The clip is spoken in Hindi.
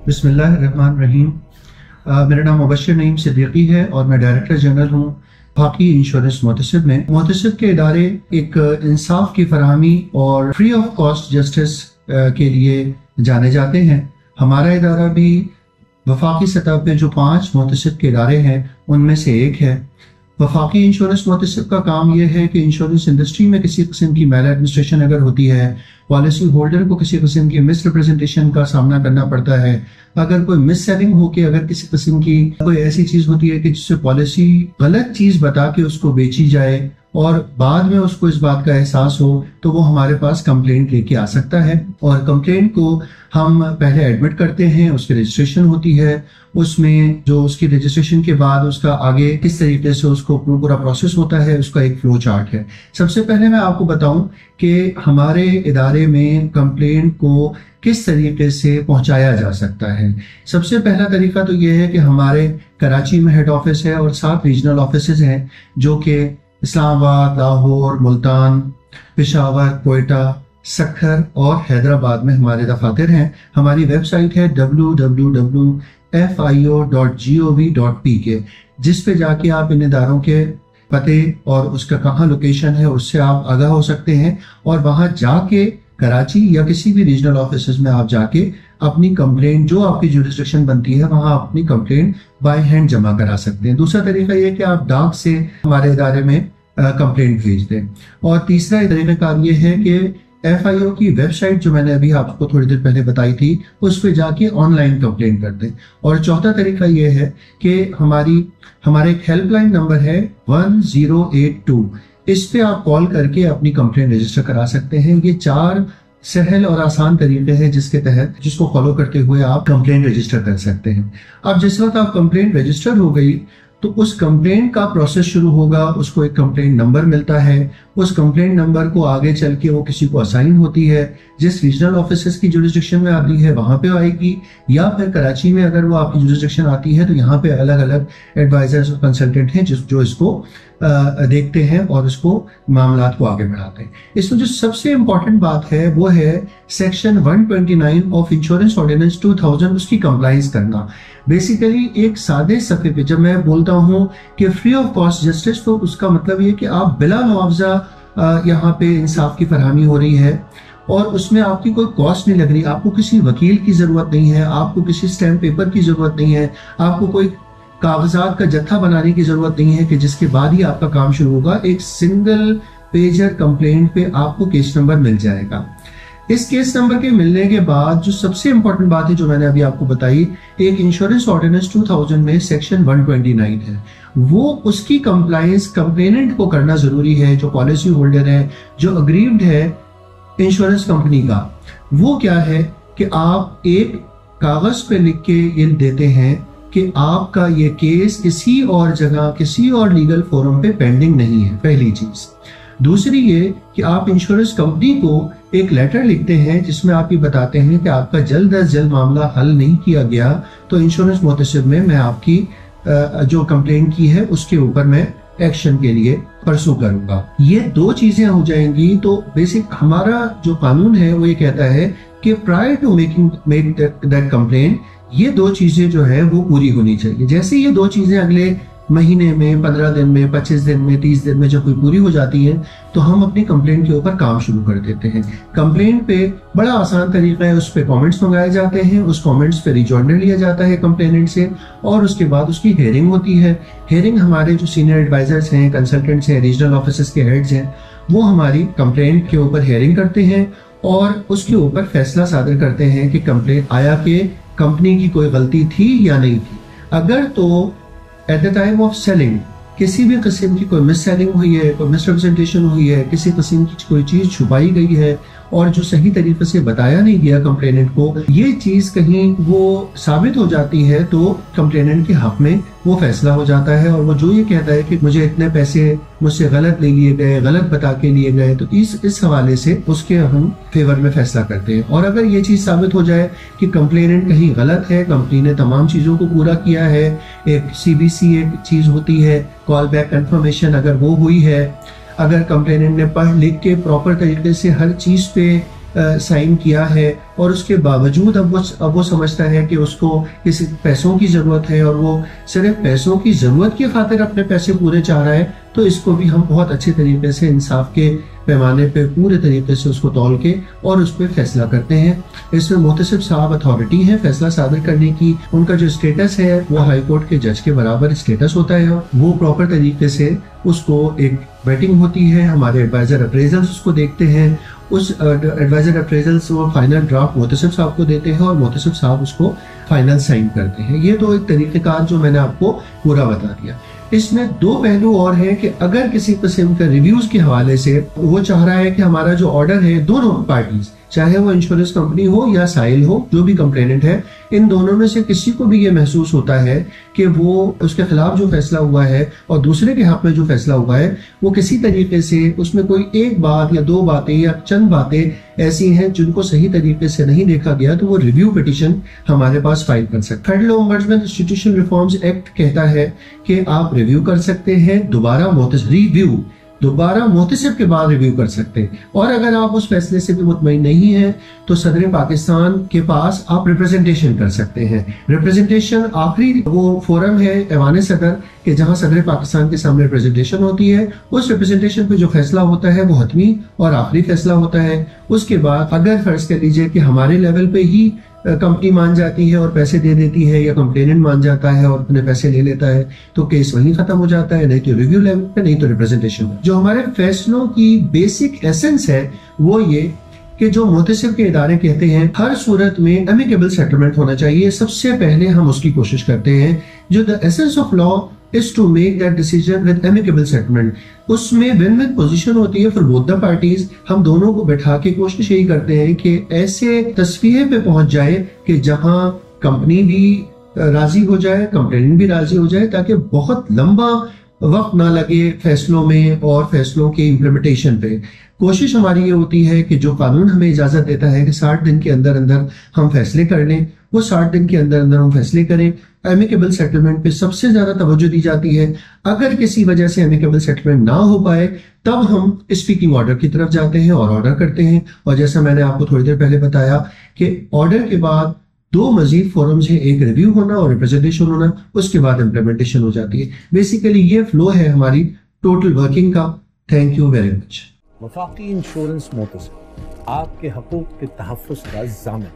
बिस्मिल्लाहिर्रहमानिर्रहीम। मेरा नाम मुबश्शिर नईम सिद्दीकी है और मैं डायरेक्टर जनरल हूँ वफाकी इंश्योरेंस मोहतसिब में। मोहतसिब के इदारे एक इंसाफ की फरहमी और फ्री ऑफ कॉस्ट जस्टिस के लिए जाने जाते हैं। हमारा इदारा भी वफाकी सतह पे जो 5 मोहतसिब के इदारे हैं उनमें से एक है। वफाकी इंश्योरेंस मोहतसिब का काम यह है कि इंश्योरेंस इंडस्ट्री में किसी किस्म की मैल एडमिनिस्ट्रेशन अगर होती है, पॉलिसी होल्डर को किसी किस्म की मिस रिप्रेजेंटेशन का सामना करना पड़ता है, अगर कोई मिस सेलिंग हो के अगर किसी किस्म की कोई ऐसी चीज होती है कि जिससे पॉलिसी गलत चीज बता के उसको बेची जाए और बाद में उसको इस बात का एहसास हो, तो वो हमारे पास कंप्लेंट लेके आ सकता है। और कंप्लेंट को हम पहले एडमिट करते हैं, उसकी रजिस्ट्रेशन होती है, उसमें जो उसकी रजिस्ट्रेशन के बाद उसका आगे किस तरीके से उसको पूरा प्रोसेस होता है, उसका एक फ्लो चार्ट है। सबसे पहले मैं आपको बताऊं कि हमारे इदारे में कंप्लेंट को किस तरीके से पहुंचाया जा सकता है। सबसे पहला तरीका तो यह है कि हमारे कराची में हेड ऑफिस है और 7 रीजनल ऑफिस हैं जो कि इस्लामाबाद, लाहौर, मुल्तान, पेशावर, कोयटा, सक्खर और हैदराबाद में हमारे दफातर हैं। हमारी वेबसाइट है www.fio.gov.pk, जिस पे जाके आप इन इदारों के पते और उसका कहाँ लोकेशन है उससे आप आगाह हो सकते हैं और वहां जाके कराची या किसी भी रीजनल ऑफिस में आप जाके अपनी कंप्लेंट जो आपकी जुरिस्डिक्शन बनती है वहां अपनी कंप्लेंट बाय हैंड जमा करा सकते हैं। दूसरा तरीका यह कि आप डाक से हमारे इदारे में कंप्लेंट भेज दें। और तीसरा तरीका ये है कि FIO की वेबसाइट जो मैंने अभी आपको थोड़ी देर पहले बताई थी उस पर जाके ऑनलाइन कंप्लेंट कर दें। और चौथा तरीका यह है कि हमारा एक हेल्पलाइन नंबर है 1082, इस पे आप कॉल करके अपनी कंप्लेंट रजिस्टर करा सकते हैं। ये 4 सहल और आसान तरीके हैं जिसको फॉलो करते हुए आप कंप्लेंट रजिस्टर कर सकते हैं। अब जिस वक्त आप कंप्लेंट रजिस्टर हो गई तो उस कंप्लेंट का प्रोसेस शुरू होगा। उसको एक कंप्लेंट नंबर मिलता है, उस कंप्लेंट नंबर को आगे चल के वो किसी को असाइन होती है, जिस रीजनल ऑफिसर्स की जुरिस्डिक्शन में आती है वहां पे आएगी, या फिर कराची में अगर वो आपकी जुरिस्डिक्शन आती है तो यहाँ पे अलग अलग एडवाइजर्स और कंसल्टेंट हैं जो इसको देखते हैं और इसको मामला को आगे बढ़ाते हैं। इसमें जो सबसे इंपॉर्टेंट बात है वो है सेक्शन 129 ऑफ इंश्योरेंस ऑर्डिनेंस 2000, उसकी कंप्लायंस करना। बेसिकली एक सादे सफ़े पे जब मैं बोलता हूँ कि फ्री ऑफ कॉस्ट जस्टिस, तो उसका मतलब ये कि आप बिला मुआवजा यहाँ पे इंसाफ की फरहमी हो रही है और उसमें आपकी कोई कॉस्ट नहीं लग रही। आपको किसी वकील की जरूरत नहीं है, आपको किसी स्टैम्प पेपर की जरूरत नहीं है, आपको कोई कागजात का जत्था बनाने की जरूरत नहीं है कि जिसके बाद ही आपका काम शुरू होगा। एक सिंगल पेजर कंप्लेंट पे आपको केस नंबर मिल जाएगा। इस केस नंबर के मिलने के बाद जो सबसे इंपॉर्टेंट बात है जो मैंने अभी आपको बताई, एक इंश्योरेंस ऑर्डिनेंस 2000 में सेक्शन 129 है, वो उसकी कंप्लायंस कंप्लेनेंट को करना जरूरी है। जो पॉलिसी होल्डर है, जो अग्रीव्ड है इंश्योरेंस कंपनी का, वो क्या है कि आप एक कागज पे लिख के ये देते हैं कि आपका ये केस किसी और जगह किसी और लीगल फोरम पे पेंडिंग नहीं है, पहली चीज। दूसरी ये कि आप इंश्योरेंस कंपनी को एक लेटर लिखते हैं जिसमें आप ये बताते हैं कि आपका जल्द अज जल्द मामला हल नहीं किया गया तो इंश्योरेंस मोहतसिब में मैं आपकी जो कंप्लेंट की है उसके ऊपर मैं एक्शन के लिए परसू करूंगा। ये 2 चीजें हो जाएंगी तो बेसिक हमारा जो कानून है वो ये कहता है कि prior to make that complaint ये 2 चीजें जो है वो पूरी होनी चाहिए। जैसे ये 2 चीजें अगले महीने में, 15 दिन में, 25 दिन में, 30 दिन में जब कोई पूरी हो जाती है तो हम अपनी कंप्लेंट के ऊपर काम शुरू कर देते हैं। कंप्लेंट पे बड़ा आसान तरीका है, उस पे कमेंट्स मंगाए जाते हैं, उस कमेंट्स पे रिजॉइंडर लिया जाता है कंप्लेनेंट से और उसके बाद उसकी हेयरिंग होती है। हेयरिंग हमारे जो सीनियर एडवाइजर्स हैं, कंसल्टेंट्स हैं, रीजनल ऑफिसर्स के हेड्स हैं, वो हमारी कंप्लेंट के ऊपर हेयरिंग करते हैं और उसके ऊपर फैसला सादर करते हैं कि कंप्लेंट आया कि कंपनी की कोई गलती थी या नहीं थी। अगर तो at the time of selling किसी भी किस्म की कोई मिस सेलिंग हुई है, कोई मिस रिप्रेजेंटेशन हुई है, किसी किस्म की कोई चीज छुपाई गई है और जो सही तरीके से बताया नहीं गया कंप्लेनेंट को, ये चीज कहीं वो साबित हो जाती है तो कंप्लेनेंट के हक में वो फैसला हो जाता है और वो जो ये कहता है कि मुझे इतने पैसे मुझसे गलत ले लिए गए, गलत बता के लिए गए, तो इस हवाले से उसके हम फेवर में फैसला करते हैं। और अगर ये चीज साबित हो जाए कि कंप्लेनेंट कहीं गलत है, कंपनी ने तमाम चीजों को पूरा किया है, एक CBC एक चीज होती है कॉल बैक कंफर्मेशन, अगर वो हुई है, अगर कंप्लेनेंट ने पढ़ लिख के प्रॉपर तरीके से हर चीज पे साइन किया है और उसके बावजूद अब वो समझता है कि उसको किसी पैसों की जरूरत है और वो सिर्फ पैसों की जरूरत की खातिर अपने पैसे पूरे चाह रहा है, तो इसको भी हम बहुत अच्छे तरीके से इंसाफ के पैमाने पे पूरे तरीके से उसको तौल के और उस पर फैसला करते हैं। इसमें मोहतसिब साहब अथॉरिटी है फैसला सादर करने की। उनका जो स्टेटस है वो हाई कोर्ट के जज के बराबर स्टेटस होता है। वो प्रॉपर तरीके से उसको एक वेटिंग होती है, हमारे एडवाइजर अप्रेजल्स उसको देखते हैं, उस एडवाइजर अप्रेजल्स वो फाइनल ड्राफ्ट मोहतसिब साहब को देते हैं और मोहतसिब साहब उसको फाइनल साइन करते हैं। ये तो एक तरीक़ेकार जो मैंने आपको पूरा बता दिया। इसमें दो पहलू और हैं कि अगर किसी किस्म के रिव्यूज के हवाले से वो चाह रहा है कि हमारा जो ऑर्डर है, दोनों पार्टीज चाहे वो इंश्योरेंस कंपनी हो या साइल हो, जो भी कंप्लेनेंट है, इन दोनों में से किसी को भी ये महसूस होता है कि वो उसके खिलाफ जो फैसला हुआ है और दूसरे के हक में जो फैसला हुआ है वो किसी तरीके से उसमें कोई एक बात या दो बातें या चंद बातें ऐसी हैं जिनको सही तरीके से नहीं देखा गया, तो वो रिव्यू पिटीशन हमारे पास फाइल कर सकते हैं। Federal ombudsman institutional reforms act कहता है कि आप रिव्यू कर सकते हैं, दोबारा मोहतसिब के बाद रिव्यू कर सकते हैं। और अगर आप उस फैसले से भी मुतमईन नहीं है तो सदर पाकिस्तान के पास आप रिप्रेजेंटेशन कर सकते हैं। रिप्रेजेंटेशन आखिरी वो फोरम है ऐवान सदर के जहां सदर पाकिस्तान के सामने रिप्रेजेंटेशन होती है। उस रिप्रेजेंटेशन पे जो फैसला होता है वो हतमी और आखिरी फैसला होता है। उसके बाद अगर फर्ज कर लीजिए कि हमारे लेवल पे ही कंपनी मान जाती है और पैसे दे देती है या कंप्लेनेंट मान जाता है और अपने पैसे ले लेता है, तो केस वहीं खत्म हो जाता है, नहीं तो रिव्यू लेवल पे, नहीं तो रिप्रेजेंटेशन। जो हमारे फैसलों की बेसिक एसेंस है वो ये कि जो मुहतसिब के इदारे कहते हैं हर सूरत में एमिकेबल सेटलमेंट होना चाहिए। सबसे पहले हम उसकी कोशिश करते हैं। जो the essence of law is to make that decision with amicable settlement. उसमें विन विन पोजीशन होती है फॉर बोथ द पार्टीज। हम दोनों को बैठा के कोशिश यही करते हैं कि ऐसे तस्वीर पे पहुंच जाए कि जहां कंपनी भी राजी हो जाए, कंप्लेनेंट भी राजी हो जाए, ताकि बहुत लंबा वक्त ना लगे फैसलों में और फैसलों के इम्प्लीमेंटेशन पे। कोशिश हमारी ये होती है कि जो कानून हमें इजाजत देता है कि 60 दिन के अंदर अंदर हम फैसले कर लें, वो 60 दिन के अंदर अंदर हम फैसले करें। एमिकेबल सेटलमेंट पे सबसे ज्यादा तवज्जो दी जाती है। अगर किसी वजह से एमिकेबल सेटलमेंट ना हो पाए तब हम स्पीकिंग ऑर्डर की तरफ जाते हैं और ऑर्डर करते हैं। और जैसा मैंने आपको थोड़ी देर पहले बताया कि ऑर्डर के बाद दो मजीद फोरम्स हैं, एक रिव्यू होना और रिप्रेजेंटेशन होना, उसके बाद इम्प्लीमेंटेशन हो जाती है। बेसिकली ये फ्लो है हमारी टोटल वर्किंग का। Thank you very much. वफाकी इंश्योरेंस मोहतसिब आपके हकूक के तहफ़्फ़ुज़ का ज़ामिन।